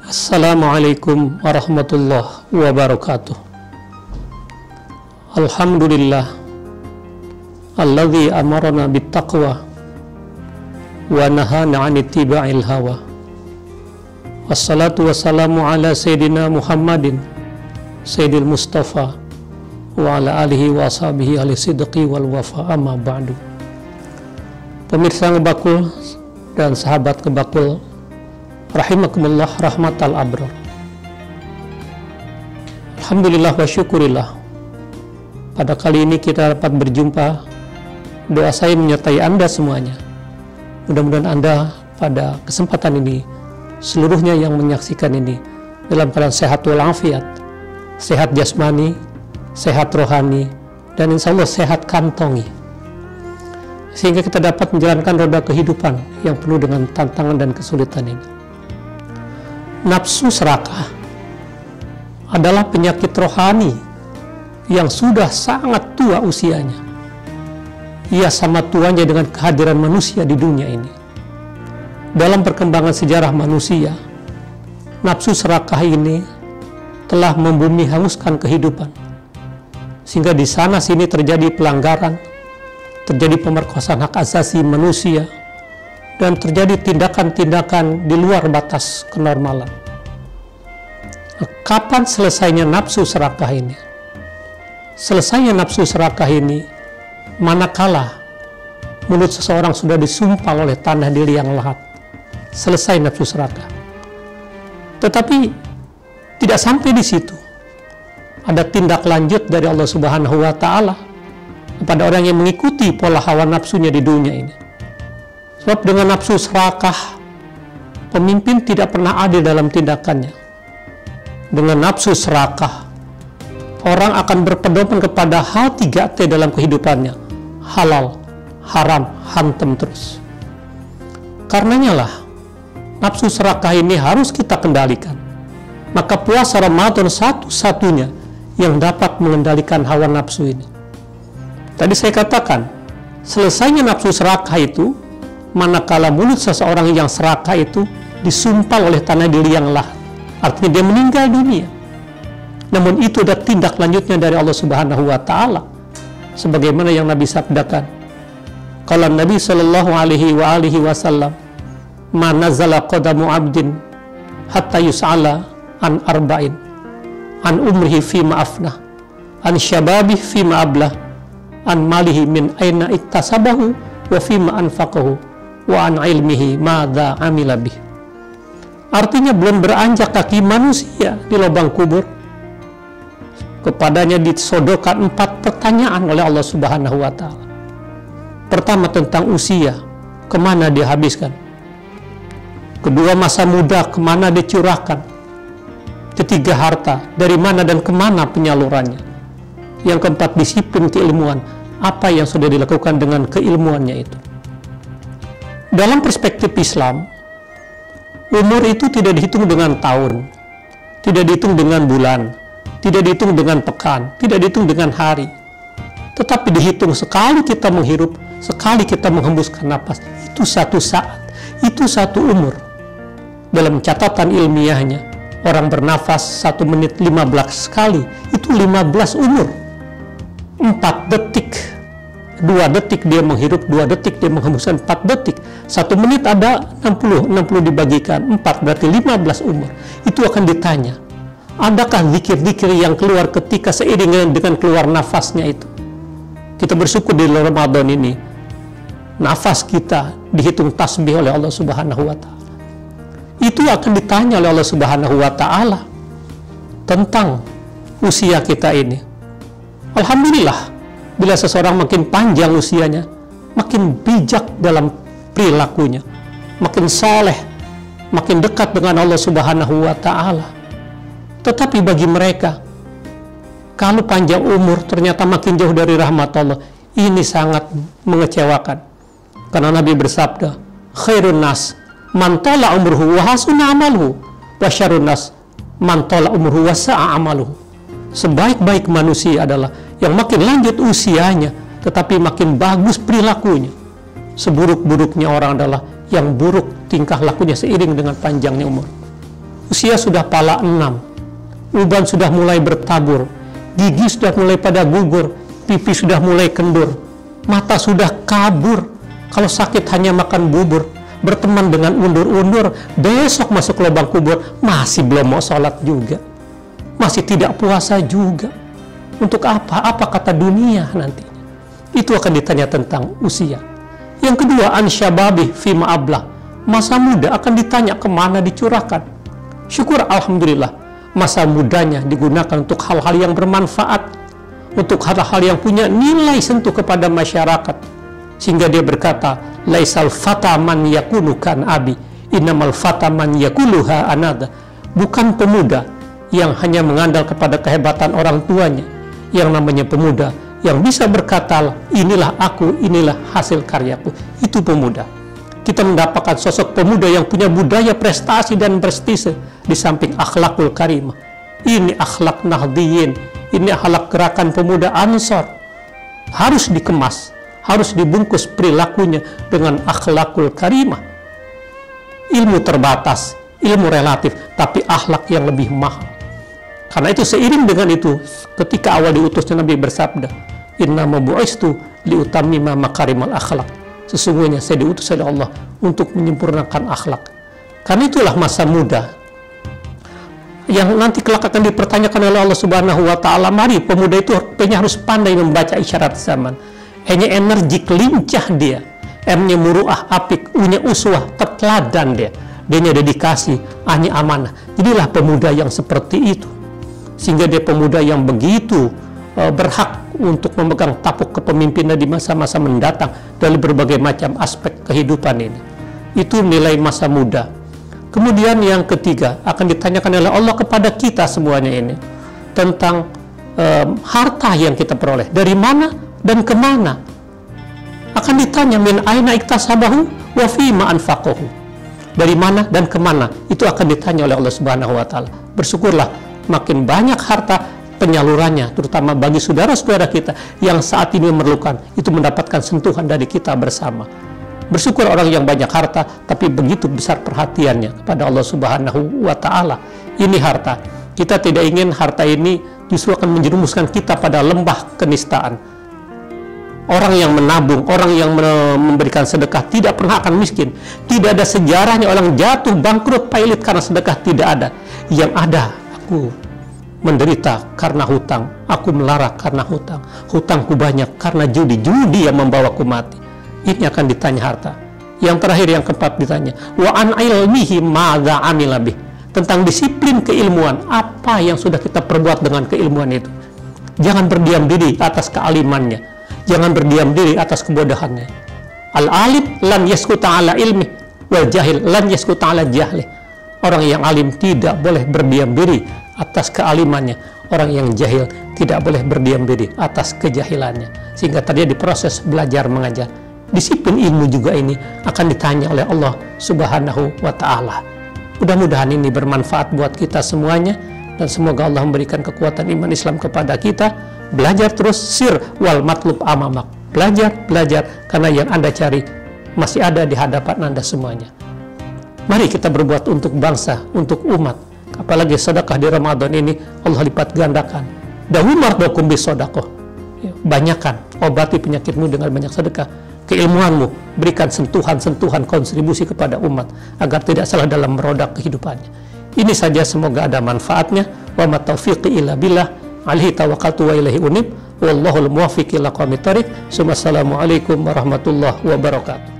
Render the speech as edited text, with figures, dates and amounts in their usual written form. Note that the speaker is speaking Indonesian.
Assalamualaikum warahmatullahi wabarakatuh. Alhamdulillah alladzi amarna bittaqwa wa nahana 'anit tiba'il hawa. Wassalatu wassalamu ala sayyidina Muhammadin sayyidil Mustafa wa ala alihi wa ashabihi ahli sidqi wal wafa, amma ba'du. Pemirsa Ngebakul dan sahabat Ngebakul rahimakumullah rahmatal abrar. Alhamdulillah wa syukurillah, pada kali ini kita dapat berjumpa. Doa saya menyertai Anda semuanya. Mudah-mudahan Anda pada kesempatan ini, seluruhnya yang menyaksikan ini, dalam keadaan sehat walafiat, sehat jasmani, sehat rohani, dan insya Allah sehat kantongi, sehingga kita dapat menjalankan roda kehidupan yang penuh dengan tantangan dan kesulitan ini. Nafsu serakah adalah penyakit rohani yang sudah sangat tua usianya. Ia sama tuanya dengan kehadiran manusia di dunia ini. Dalam perkembangan sejarah manusia, nafsu serakah ini telah membumi hanguskan kehidupan, sehingga di sana sini terjadi pelanggaran, terjadi pemerkosaan hak asasi manusia, dan terjadi tindakan-tindakan di luar batas kenormalan. Kapan selesainya nafsu serakah ini? Selesainya nafsu serakah ini manakala mulut seseorang sudah disumpal oleh tanah di liang lahat. Selesai nafsu serakah. Tetapi tidak sampai di situ. Ada tindak lanjut dari Allah Subhanahu wa Ta'ala kepada orang yang mengikuti pola hawa nafsunya di dunia ini. Sebab dengan nafsu serakah, pemimpin tidak pernah adil dalam tindakannya. Dengan nafsu serakah, orang akan berpedoman kepada hal 3T dalam kehidupannya. Halal, haram, hantem terus. Karenanya lah, nafsu serakah ini harus kita kendalikan. Maka puasa Ramadan satu-satunya yang dapat mengendalikan hawa nafsu ini. Tadi saya katakan, selesainya nafsu serakah itu manakala mulut seseorang yang serakah itu disumpal oleh tanah di liang lahat. Artinya dia meninggal dunia. Namun itu ada tindak lanjutnya dari Allah Subhanahu wa Ta'ala, sebagaimana yang Nabi sabdakan. Kalau Nabi sallallahu alaihi wasallam, "Ma nazala qadamu 'abdin hatta yus'ala an arba'in, an umrihi fima afnah, an syababihi fima ablah, an malihi min aina iktasabahu wa fima anfaqahu, wa an ilmihi madza amila bih." Artinya belum beranjak kaki manusia di lubang kubur, kepadanya disodorkan 4 pertanyaan oleh Allah Subhanahu wa Ta'ala. Pertama, tentang usia, kemana dia habiskan. Kedua, masa muda, kemana dia curahkan. Ketiga, harta, dari mana dan kemana penyalurannya. Yang keempat, disiplin keilmuan, apa yang sudah dilakukan dengan keilmuannya itu. Dalam perspektif Islam, umur itu tidak dihitung dengan tahun, tidak dihitung dengan bulan, tidak dihitung dengan pekan, tidak dihitung dengan hari, tetapi dihitung sekali kita menghirup, sekali kita menghembuskan napas. Itu satu saat, itu satu umur. Dalam catatan ilmiahnya, orang bernafas 1 menit 15 kali, itu 15 umur. 4 detik, 2 detik dia menghirup, 2 detik dia menghembuskan, 4 detik. 1 menit ada 60 dibagikan 4, berarti 15 umur. Itu akan ditanya, adakah zikir-zikir yang keluar ketika seiring dengan keluar nafasnya itu? Kita bersyukur di Ramadan ini, nafas kita dihitung tasbih oleh Allah Subhanahu wa Ta'ala. Itu akan ditanya oleh Allah Subhanahu wa Ta'ala tentang usia kita ini. Alhamdulillah, bila seseorang makin panjang usianya, makin bijak dalam perilakunya, makin saleh, makin dekat dengan Allah Subhanahu wa Ta'ala. Tetapi bagi mereka, kalau panjang umur ternyata makin jauh dari rahmat Allah, ini sangat mengecewakan. Karena Nabi bersabda, khairun nas man tala umruhu wa hasuna amaluhu, wa syarrun nas man tala umruhu wa sa'a amaluhu. Sebaik-baik manusia adalah yang makin lanjut usianya tetapi makin bagus perilakunya. Seburuk-buruknya orang adalah yang buruk tingkah lakunya seiring dengan panjangnya umur. usia sudah pala 6, uban sudah mulai bertabur, gigi sudah mulai pada gugur, pipi sudah mulai kendur, mata sudah kabur. Kalau sakit hanya makan bubur, berteman dengan undur-undur, besok masuk lubang kubur, masih belum mau sholat juga, masih tidak puasa juga. Untuk apa? Apa kata dunia nantinya? Itu akan ditanya tentang usia. Yang kedua, an syababi fima ablah, masa muda akan ditanya kemana dicurahkan. Syukur alhamdulillah, masa mudanya digunakan untuk hal-hal yang bermanfaat, untuk hal-hal yang punya nilai sentuh kepada masyarakat, sehingga dia berkata, laisal fata man yakunu kan abi, innamal fata man yakuluha anada. Bukan pemuda yang hanya mengandal kepada kehebatan orang tuanya, yang namanya pemuda yang bisa berkata, inilah aku, inilah hasil karyaku. Itu pemuda. Kita mendapatkan sosok pemuda yang punya budaya prestasi dan prestise, di samping akhlakul karimah. Ini akhlak Nahdliyin, ini akhlak gerakan pemuda Ansor. Harus dikemas, harus dibungkus perilakunya dengan akhlakul karimah. Ilmu terbatas, ilmu relatif, tapi akhlak yang lebih mahal. Karena itu seiring dengan itu, ketika awal diutusnya Nabi bersabda, innama bu'istu liutammima makarimal akhlak. Sesungguhnya saya diutus oleh Allah untuk menyempurnakan akhlak. Karena itulah masa muda yang nanti kelak akan dipertanyakan oleh Allah Subhanahu wa taala. Mari pemuda itu harus pandai membaca isyarat zaman. Hanya energik, lincah dia. M-nya muruah, apik, U-nya uswah, teladan dia. D-nya dedikasi, A-nya amanah. Jadilah pemuda yang seperti itu. Sehingga dia pemuda yang begitu berhak untuk memegang tapuk kepemimpinan di masa-masa mendatang dari berbagai macam aspek kehidupan ini. Itu nilai masa muda. Kemudian yang ketiga, akan ditanyakan oleh Allah kepada kita semuanya ini tentang harta yang kita peroleh, dari mana dan kemana. Akan ditanya, min aina iktasabahu wa fima anfaqahu. Dari mana dan kemana, itu akan ditanya oleh Allah Subhanahu wa taala. Bersyukurlah, makin banyak harta penyalurannya, terutama bagi saudara-saudara kita yang saat ini memerlukan, itu mendapatkan sentuhan dari kita bersama. Bersyukur orang yang banyak harta, tapi begitu besar perhatiannya kepada Allah Subhanahu wa taala. Ini harta. Kita tidak ingin harta ini justru akan menjerumuskan kita pada lembah kenistaan. Orang yang menabung, orang yang memberikan sedekah tidak pernah akan miskin. Tidak ada sejarahnya orang jatuh bangkrut pailit karena sedekah, tidak ada. Yang ada, aku menderita karena hutang, aku melarat karena hutang, hutangku banyak karena judi yang membawaku mati. Ini akan ditanya harta. Yang terakhir, yang keempat ditanya, wa an ilmihi madza amila bih, tentang disiplin keilmuan, apa yang sudah kita perbuat dengan keilmuan itu. Jangan berdiam diri atas kealimannya, jangan berdiam diri atas kebodohannya. Al-alim lan yaskuta ala ilmi, wal jahil lan yaskuta ala jahli. Orang yang alim tidak boleh berdiam diri atas kealimannya, orang yang jahil tidak boleh berdiam diri atas kejahilannya. Sehingga terjadi proses belajar mengajar. Disiplin ilmu juga ini akan ditanya oleh Allah Subhanahu wa ta'ala. Mudah-mudahan ini bermanfaat buat kita semuanya, dan semoga Allah memberikan kekuatan iman Islam kepada kita. Belajar terus, sir wal matlub amamak. Belajar, karena yang Anda cari masih ada di hadapan Anda semuanya. Mari kita berbuat untuk bangsa, untuk umat. Apalagi sedekah di Ramadan ini Allah lipat gandakan. Dawu mardokum bis sedekah. Banyakkan, obati penyakitmu dengan banyak sedekah. Keilmuanmu, berikan sentuhan-sentuhan kontribusi kepada umat agar tidak salah dalam merodak kehidupannya. Ini saja, semoga ada manfaatnya. Wa ma taufiqi illa billah, alaihi tawakkaltu wa ilaihi unib. Wallahul muwaffiq ila aqwamit thoriq. Assalamualaikum warahmatullahi wabarakatuh.